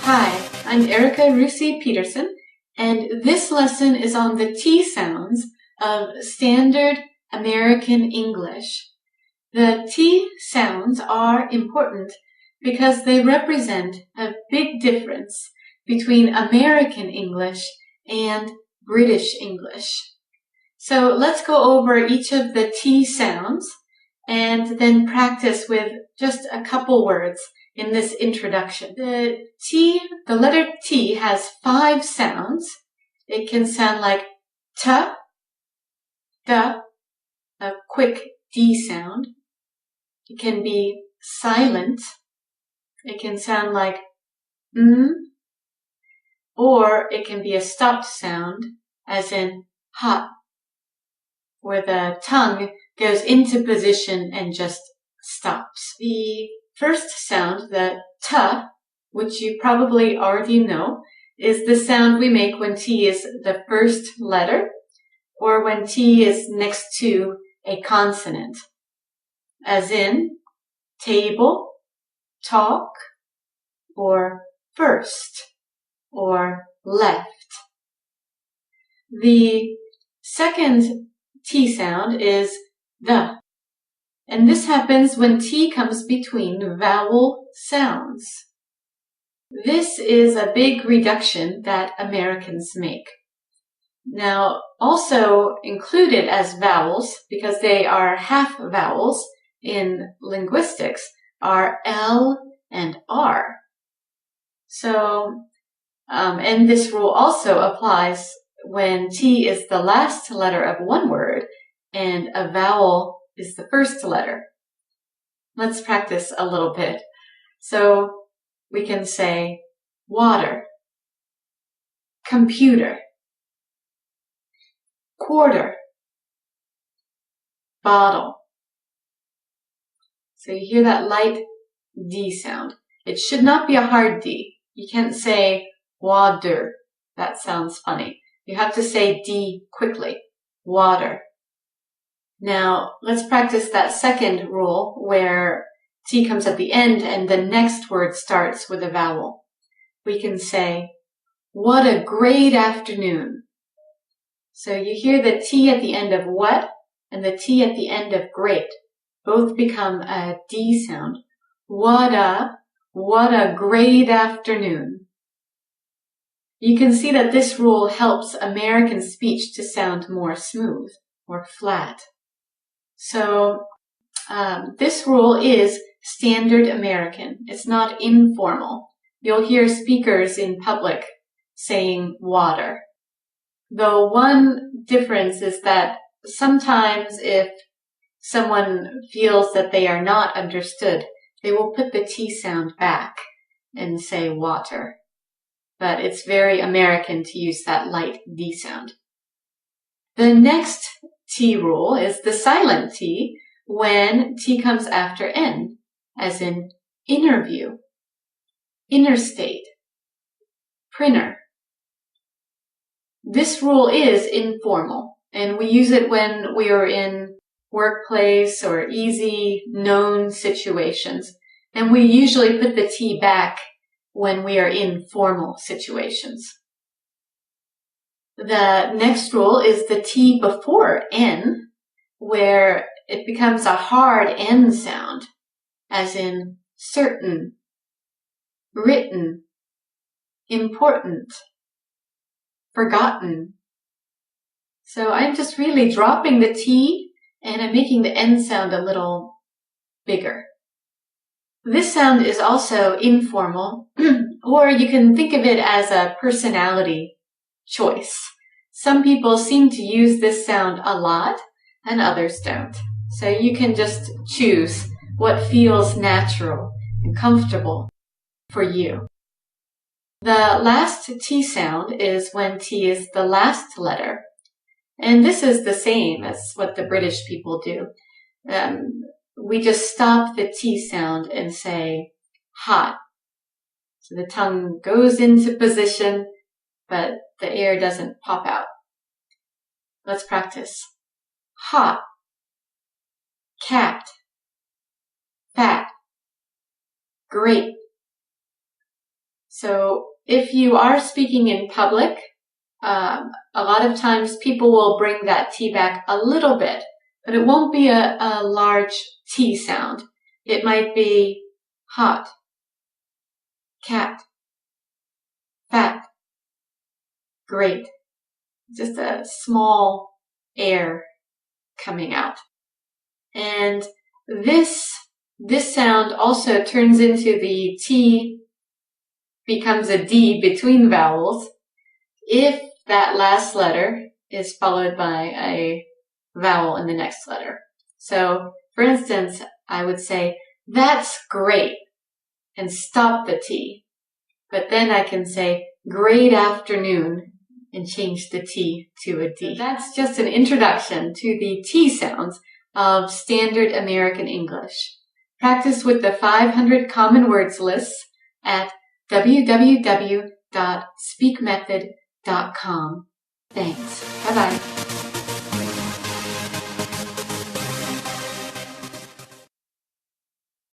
Hi, I'm Erica Rusi Peterson, and this lesson is on the T sounds of Standard American English. The T sounds are important because they represent a big difference between American English and British English. So let's go over each of the T sounds and then practice with just a couple words in this introduction. The letter T has 5 sounds. It can sound like T, D, a quick D sound. It can be silent. It can sound like or it can be a stopped sound, as in hot, where the tongue goes into position and just stops. The first sound, the T, which you probably already know, is the sound we make when T is the first letter or when T is next to a consonant, as in table, talk, or first, or left. The second T sound is the, and this happens when T comes between vowel sounds. This is a big reduction that Americans make. Now, also included as vowels, because they are half vowels in linguistics, are L and R. So, and this rule also applies when T is the last letter of one word and a vowel is the first letter. Let's practice a little bit. So we can say water, computer, quarter, bottle. So you hear that light D sound. It should not be a hard D. You can't say water. That sounds funny. You have to say D quickly. Water. Now, let's practice that second rule where T comes at the end and the next word starts with a vowel. We can say, what a great afternoon. So you hear the T at the end of what and the T at the end of great. Both become a D sound. What a great afternoon. You can see that this rule helps American speech to sound more smooth or flat. So this rule is standard American. It's not informal. You'll hear speakers in public saying water. Though one difference is that sometimes if someone feels that they are not understood, they will put the T sound back and say water. But it's very American to use that light D sound. The next T rule is the silent T when T comes after N, as in interview, interstate, printer. This rule is informal, and we use it when we are in workplace or easy known situations, and we usually put the T back when we are in formal situations. The next rule is the T before N, where it becomes a hard N sound, as in certain, written, important, forgotten. So I'm just really dropping the T and I'm making the N sound a little bigger. This sound is also informal, or you can think of it as a personality choice. Some people seem to use this sound a lot and others don't. So you can just choose what feels natural and comfortable for you. The last T sound is when T is the last letter. And this is the same as what the British people do. We just stop the T sound and say hot. So the tongue goes into position, but the air doesn't pop out. Let's practice. Hot, cat, fat, great, So if you are speaking in public, a lot of times people will bring that T back a little bit, but it won't be a large T sound. It might be hot, cat, fat, great. Just a small air coming out. And this sound also turns into the T becomes a D between vowels if that last letter is followed by a vowel in the next letter. So, for instance, I would say, that's great, and stop the T. But then I can say, great afternoon, and change the T to a D. That's just an introduction to the T sounds of standard American English. Practice with the 500 common words lists at www.speakmethod.com. Thanks. Bye-bye.